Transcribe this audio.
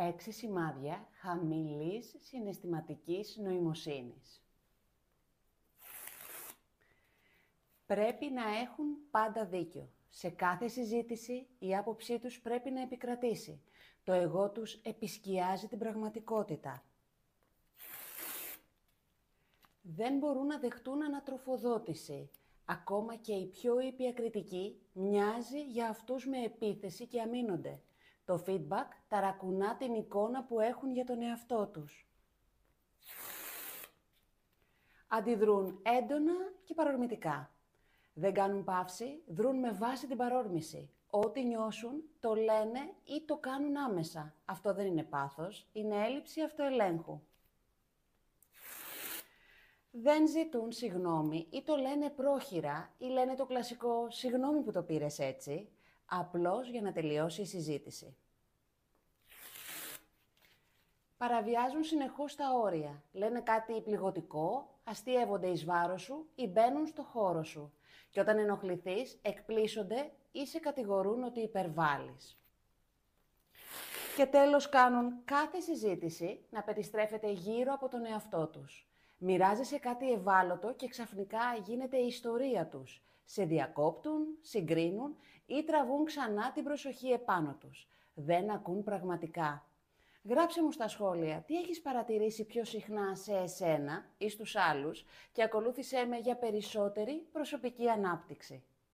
6 σημάδια χαμηλής συναισθηματικής νοημοσύνης. Πρέπει να έχουν πάντα δίκιο. Σε κάθε συζήτηση η άποψή τους πρέπει να επικρατήσει. Το εγώ τους επισκιάζει την πραγματικότητα. Δεν μπορούν να δεχτούν ανατροφοδότηση. Ακόμα και η πιο ήπια κριτική μοιάζει για αυτούς με επίθεση και αμήνονται. Το feedback ταρακουνά την εικόνα που έχουν για τον εαυτό τους. Αντιδρούν έντονα και παρορμητικά. Δεν κάνουν παύση, δρούν με βάση την παρόρμηση. Ό,τι νιώσουν, το λένε ή το κάνουν άμεσα. Αυτό δεν είναι πάθος, είναι έλλειψη αυτοελέγχου. Δεν ζητούν συγγνώμη ή το λένε πρόχειρα ή λένε το κλασικό «συγγνώμη που το πήρες έτσι», απλώς για να τελειώσει η συζήτηση. Παραβιάζουν συνεχώς τα όρια, λένε κάτι πληγωτικό, αστείευονται εις βάρος σου ή μπαίνουν στο χώρο σου. Και όταν ενοχληθείς, εκπλήσονται ή σε κατηγορούν ότι υπερβάλλεις. Και τέλος κάνουν κάθε συζήτηση να περιστρέφεται γύρω από τον εαυτό τους. Μοιράζεσαι κάτι ευάλωτο και ξαφνικά γίνεται η ιστορία τους. Σε διακόπτουν, συγκρίνουν ή τραβούν ξανά την προσοχή επάνω τους. Δεν ακούν πραγματικά. Γράψε μου στα σχόλια τι έχεις παρατηρήσει πιο συχνά σε εσένα ή στους άλλους και ακολούθησέ με για περισσότερη προσωπική ανάπτυξη.